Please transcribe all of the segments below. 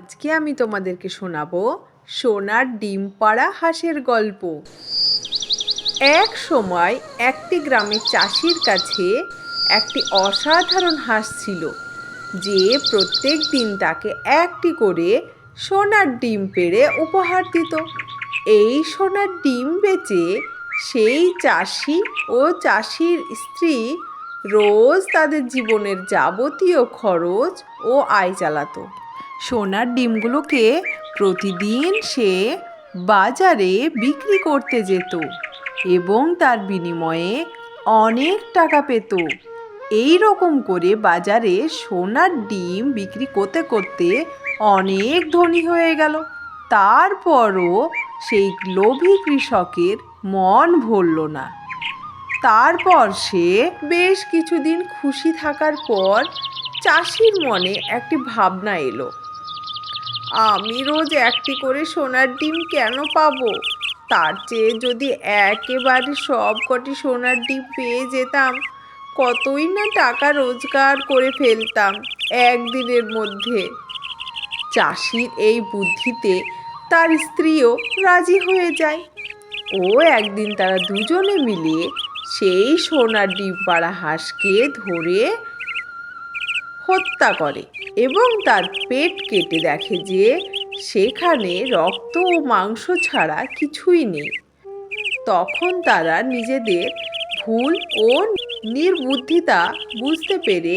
আজকে আমি তোমাদেরকে শোনাবো সোনার ডিম পাড়া হাঁসের গল্প। এক সময় একটি গ্রামের চাষির কাছে একটি অসাধারণ হাঁস ছিল, যে প্রত্যেক দিন তাকে একটি করে সোনার ডিম পেড়ে উপহার দিত। এই সোনার ডিম বেচে সেই চাষি ও চাষির স্ত্রী রোজ তাদের জীবনের যাবতীয় খরচ ও আয় চালাতো। সোনার ডিমগুলোকে প্রতিদিন সে বাজারে বিক্রি করতে যেত এবং তার বিনিময়ে অনেক টাকা পেত। এই রকম করে বাজারে সোনার ডিম বিক্রি করতে করতে অনেক ধনী হয়ে গেল। তারপরও সেই লোভী কৃষকের মন ভরল না। তারপর সে বেশ কিছুদিন খুশি থাকার পর চাষির মনে একটি ভাবনা এলো, আমি রোজ একটি করে সোনার ডিম কেন পাবো? তার চেয়ে যদি একেবারে সব কটি সোনার ডিম পেয়ে যেতাম, কতই না টাকা রোজগার করে ফেলতাম একদিনের মধ্যে। চাষির এই বুদ্ধিতে তার স্ত্রীও রাজি হয়ে যায় ও একদিন তারা দুজনে মিলে সেই সোনার ডিম পাড়া হাঁসকে ধরে হত্যা করে এবং তার পেট কেটে দেখে যে সেখানে রক্ত ও মাংস ছাড়া কিছুই নেই। তখন তারা নিজেদের ভুল ও নির্বুদ্ধিতা বুঝতে পেরে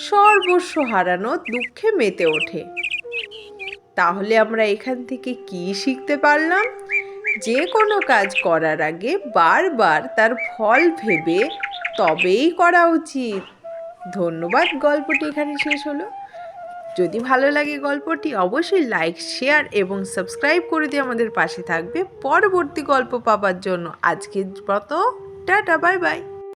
সর্বস্ব হারানোর দুঃখে মেতে ওঠে। তাহলে আমরা এখান থেকে কি শিখতে পারলাম? যে কোনো কাজ করার আগে বারবার তার ফল ভেবে তবেই করা উচিত। ধন্যবাদ। গল্পটি এখানে শেষ হলো। যদি ভালো লাগে গল্পটি অবশ্যই লাইক, শেয়ার এবং সাবস্ক্রাইব করে দিয়ে আমাদের পাশে থাকবে পরবর্তী গল্প পাবার জন্য। আজকের মতো টাটা, বাই বাই।